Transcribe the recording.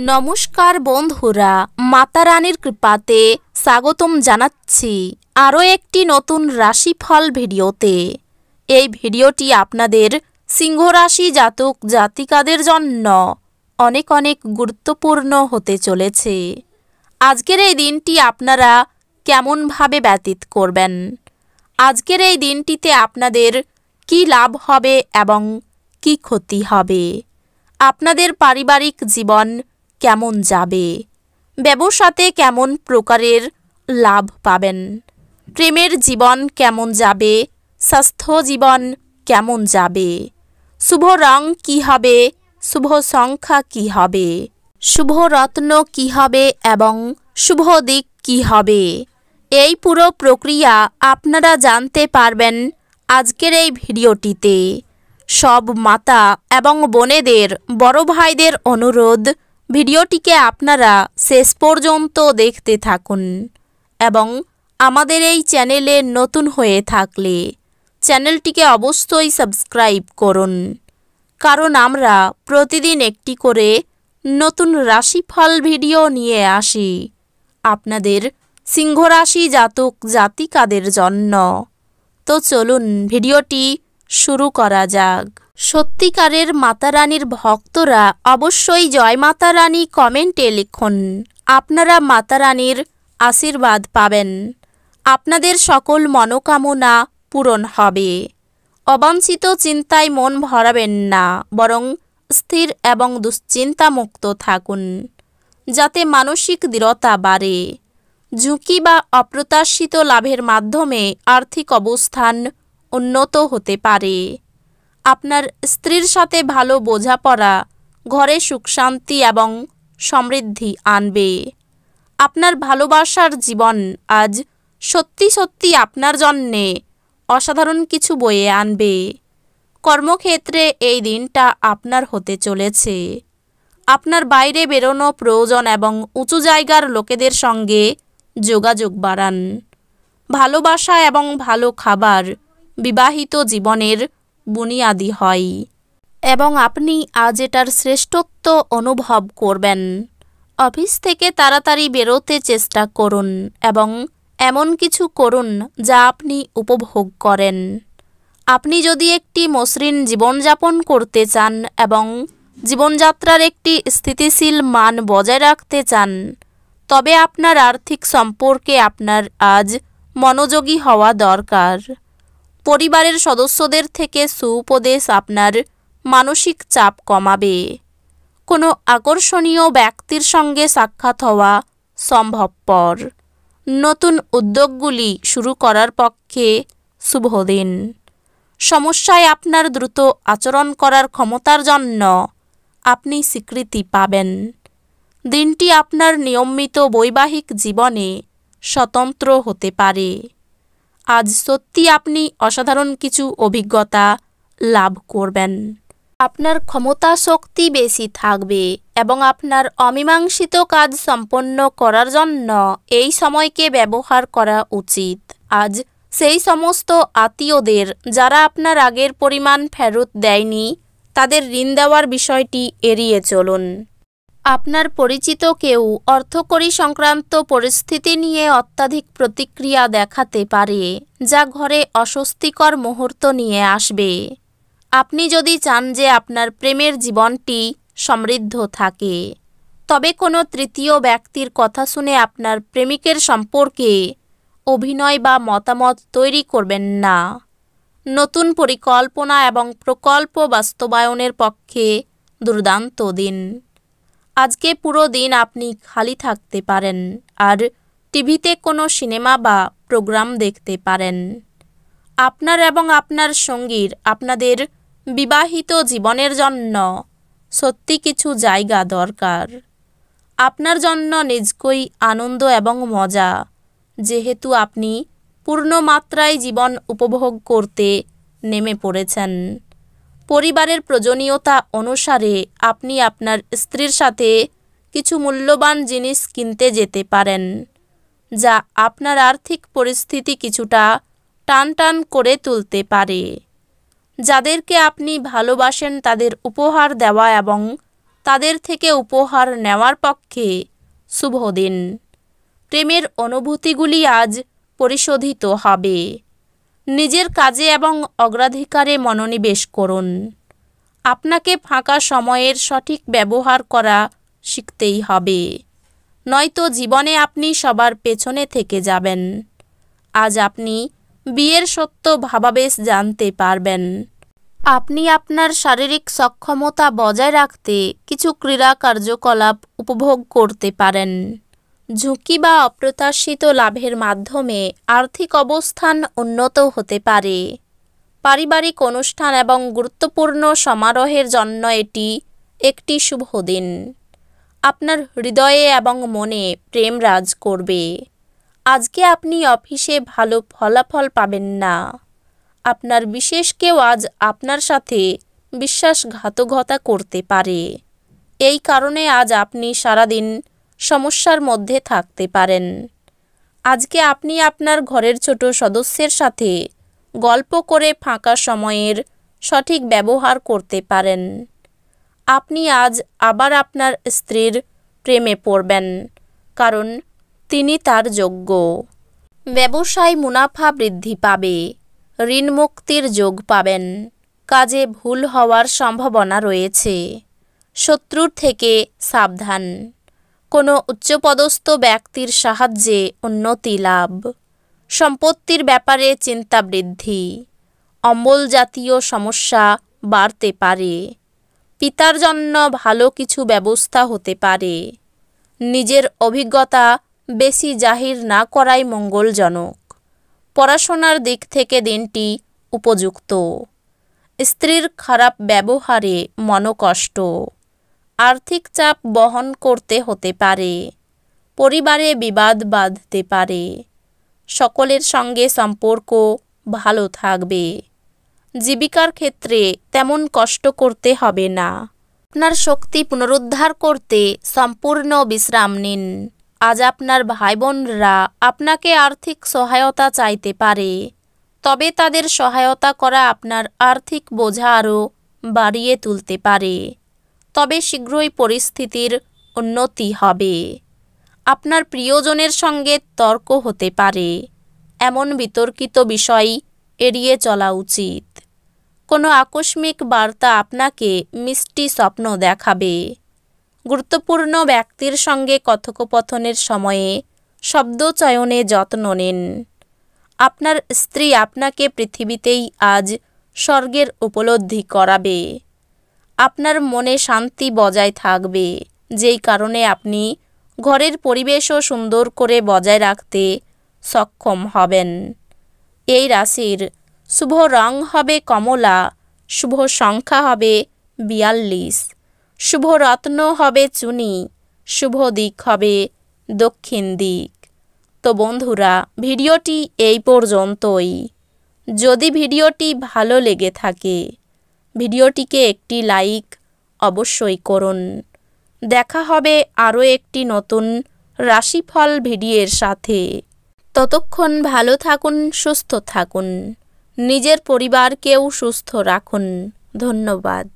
নমস্কার বন্ধুরা, মাতা রানীর কৃপাতে স্বাগতম জানাচ্ছি আরও একটি নতুন রাশিফল ভিডিওতে। এই ভিডিওটি আপনাদের সিংহ রাশি জাতক জাতিকাদের জন্য অনেক অনেক গুরুত্বপূর্ণ হতে চলেছে। আজকের এই দিনটি আপনারা কেমনভাবে ব্যতীত করবেন, আজকের এই দিনটিতে আপনাদের কি লাভ হবে এবং কি ক্ষতি হবে, আপনাদের পারিবারিক জীবন কেমন যাবে, ব্যবসাতে কেমন প্রকারের লাভ পাবেন, প্রেমের জীবন কেমন যাবে, স্বাস্থ্য জীবন কেমন যাবে, শুভ রং কি হবে, শুভ সংখ্যা কি হবে, শুভ রত্ন কি হবে এবং শুভ দিক কি হবে, এই পুরো প্রক্রিয়া আপনারা জানতে পারবেন আজকের এই ভিডিওটিতে। সব মাতা এবং বোনেদের, বড় ভাইদের অনুরোধ, ভিডিওটিকে আপনারা শেষ পর্যন্ত দেখতে থাকুন এবং আমাদের এই চ্যানেলে নতুন হয়ে থাকলে চ্যানেলটিকে অবশ্যই সাবস্ক্রাইব করুন, কারণ আমরা প্রতিদিন একটি করে নতুন রাশিফল ভিডিও নিয়ে আসি আপনাদের সিংহ রাশি জাতক জাতিকাদের জন্য। তো চলুন ভিডিওটি শুরু করা যাক। সত্যিকারের মাতা রানীর ভক্তরা অবশ্যই জয় মাতা রানী কমেন্টে লিখুন। আপনারা মাতা রানীর আশীর্বাদ পাবেন, আপনাদের সকল মনোকামনা পূরণ হবে। অবাঞ্ছিত চিন্তায় মন ভরাবেন না, বরং স্থির এবং দুশ্চিন্তামুক্ত থাকুন, যাতে মানসিক দৃঢ়তা বাড়ে। ঝুঁকি বা অপ্রত্যাশিত লাভের মাধ্যমে আর্থিক অবস্থান উন্নত হতে পারে। আপনার স্ত্রীর সাথে ভালো বোঝাপড়া ঘরে সুখ শান্তি এবং সমৃদ্ধি আনবে। আপনার ভালোবাসার জীবন আজ সত্যি সত্যি আপনার জন্যে অসাধারণ কিছু বয়ে আনবে। কর্মক্ষেত্রে এই দিনটা আপনার হতে চলেছে। আপনার বাইরে বেরোনো প্রয়োজন এবং উঁচু জায়গার লোকেদের সঙ্গে যোগাযোগ বাড়ান। ভালোবাসা এবং ভালো খাবার বিবাহিত জীবনের বুনিয়াদি হয় এবং আপনি আজ এটার শ্রেষ্ঠত্ব অনুভব করবেন। অফিস থেকে তাড়াতাড়ি বেরোতে চেষ্টা করুন এবং এমন কিছু করুন যা আপনি উপভোগ করেন। আপনি যদি একটি মসৃণ জীবনযাপন করতে চান এবং জীবনযাত্রার একটি স্থিতিশীল মান বজায় রাখতে চান, তবে আপনার আর্থিক সম্পর্কে আপনার আজ মনোযোগী হওয়া দরকার। পরিবারের সদস্যদের থেকে সুউপদেশ আপনার মানসিক চাপ কমাবে। কোনো আকর্ষণীয় ব্যক্তির সঙ্গে সাক্ষাৎ হওয়া সম্ভবপর। নতুন উদ্যোগগুলি শুরু করার পক্ষে শুভ দিন। সমস্যায় আপনার দ্রুত আচরণ করার ক্ষমতার জন্য আপনি স্বীকৃতি পাবেন। দিনটি আপনার নিয়মিত বৈবাহিক জীবনে স্বতন্ত্র হতে পারে। আজ সত্যি আপনি অসাধারণ কিছু অভিজ্ঞতা লাভ করবেন। আপনার ক্ষমতা শক্তি বেশি থাকবে এবং আপনার অমীমাংসিত কাজ সম্পন্ন করার জন্য এই সময়কে ব্যবহার করা উচিত। আজ সেই সমস্ত আত্মীয়দের যারা আপনার আগের পরিমাণ ফেরত দেয়নি, তাদের ঋণ দেওয়ার বিষয়টি এড়িয়ে চলুন। আপনার পরিচিত কেউ অর্থকরী সংক্রান্ত পরিস্থিতি নিয়ে অত্যাধিক প্রতিক্রিয়া দেখাতে পারে, যা ঘরে অস্বস্তিকর মুহূর্ত নিয়ে আসবে। আপনি যদি চান যে আপনার প্রেমের জীবনটি সমৃদ্ধ থাকে, তবে কোনো তৃতীয় ব্যক্তির কথা শুনে আপনার প্রেমিকের সম্পর্কে অভিনয় বা মতামত তৈরি করবেন না। নতুন পরিকল্পনা এবং প্রকল্প বাস্তবায়নের পক্ষে দুর্দান্ত দিন। আজকে পুরো দিন আপনি খালি থাকতে পারেন আর টিভিতে কোনো সিনেমা বা প্রোগ্রাম দেখতে পারেন। আপনার এবং আপনার সঙ্গীর আপনাদের বিবাহিত জীবনের জন্য সত্যি কিছু জায়গা দরকার। আপনার জন্য নিজকই আনন্দ এবং মজা, যেহেতু আপনি পূর্ণ মাত্রায় জীবন উপভোগ করতে নেমে পড়েছেন। পরিবারের প্রয়োজনীয়তা অনুসারে আপনি আপনার স্ত্রীর সাথে কিছু মূল্যবান জিনিস কিনতে যেতে পারেন, যা আপনার আর্থিক পরিস্থিতি কিছুটা টানটান করে তুলতে পারে। যাদেরকে আপনি ভালোবাসেন তাদের উপহার দেওয়া এবং তাদের থেকে উপহার নেওয়ার পক্ষে শুভ দিন। প্রেমের অনুভূতিগুলি আজ পরিশোধিত হবে। নিজের কাজে এবং অগ্রাধিকারে মনোনিবেশ করুন। আপনাকে ফাঁকা সময়ের সঠিক ব্যবহার করা শিখতেই হবে, নয়তো জীবনে আপনি সবার পেছনে থেকে যাবেন। আজ আপনি বিয়ের সত্য ভাবাবেশ জানতে পারবেন। আপনি আপনার শারীরিক সক্ষমতা বজায় রাখতে কিছু ক্রীড়া কার্যকলাপ উপভোগ করতে পারেন। ঝুঁকি বা অপ্রত্যাশিত লাভের মাধ্যমে আর্থিক অবস্থান উন্নত হতে পারে। পারিবারিক অনুষ্ঠান এবং গুরুত্বপূর্ণ সমারোহের জন্য এটি একটি শুভ দিন। আপনার হৃদয়ে এবং মনে প্রেম রাজ করবে। আজকে আপনি অফিসে ভালো ফলাফল পাবেন না। আপনার বিশেষ কেউ আজ আপনার সাথে বিশ্বাসঘাতকতা করতে পারে। এই কারণে আজ আপনি সারাদিন সমস্যার মধ্যে থাকতে পারেন। আজকে আপনি আপনার ঘরের ছোট সদস্যের সাথে গল্প করে ফাঁকা সময়ের সঠিক ব্যবহার করতে পারেন। আপনি আজ আবার আপনার স্ত্রীর প্রেমে পড়বেন, কারণ তিনি তার যোগ্য। ব্যবসায় মুনাফা বৃদ্ধি পাবে। ঋণ মুক্তির যোগ পাবেন। কাজে ভুল হওয়ার সম্ভাবনা রয়েছে। শত্রুর থেকে সাবধান। কোনো উচ্চপদস্থ ব্যক্তির সাহায্যে উন্নতি লাভ। সম্পত্তির ব্যাপারে চিন্তা বৃদ্ধি। অম্বল জাতীয় সমস্যা বাড়তে পারে। পিতার জন্য ভালো কিছু ব্যবস্থা হতে পারে। নিজের অভিজ্ঞতা বেশি জাহির না করাই মঙ্গলজনক। পড়াশোনার দিক থেকে দিনটি উপযুক্ত। স্ত্রীর খারাপ ব্যবহারে মনোকষ্ট। আর্থিক চাপ বহন করতে হতে পারে। পরিবারে বিবাদ বাঁধতে পারে। সকলের সঙ্গে সম্পর্ক ভালো থাকবে। জীবিকার ক্ষেত্রে তেমন কষ্ট করতে হবে না। আপনার শক্তি পুনরুদ্ধার করতে সম্পূর্ণ বিশ্রাম নিন। আজ আপনার ভাই বোনরা আপনাকে আর্থিক সহায়তা চাইতে পারে, তবে তাদের সহায়তা করা আপনার আর্থিক বোঝা আরও বাড়িয়ে তুলতে পারে। তবে শীঘ্রই পরিস্থিতির উন্নতি হবে। আপনার প্রিয়জনের সঙ্গে তর্ক হতে পারে। এমন বিতর্কিত বিষয় এড়িয়ে চলা উচিত। কোনো আকস্মিক বার্তা আপনাকে মিষ্টি স্বপ্ন দেখাবে। গুরুত্বপূর্ণ ব্যক্তির সঙ্গে কথোপকথনের সময়ে শব্দ চয়নে যত্ন নিন। আপনার স্ত্রী আপনাকে পৃথিবীতেই আজ স্বর্গের উপলব্ধি করাবে। আপনার মনে শান্তি বজায় থাকবে, যেই কারণে আপনি ঘরের পরিবেশও সুন্দর করে বজায় রাখতে সক্ষম হবেন। এই রাশির শুভ রং হবে কমলা, শুভ সংখ্যা হবে 42, শুভ রত্ন হবে চুনি, শুভ দিক হবে দক্ষিণ দিক। তো বন্ধুরা, ভিডিওটি এই পর্যন্তই। যদি ভিডিওটি ভালো লেগে থাকে ভিডিওটিকে একটি লাইক অবশ্যই করুন। দেখা হবে আরও একটি নতুন রাশিফল ভিডিওর সাথে। ততক্ষণ ভালো থাকুন, সুস্থ থাকুন, নিজের পরিবারকেও সুস্থ রাখুন। ধন্যবাদ।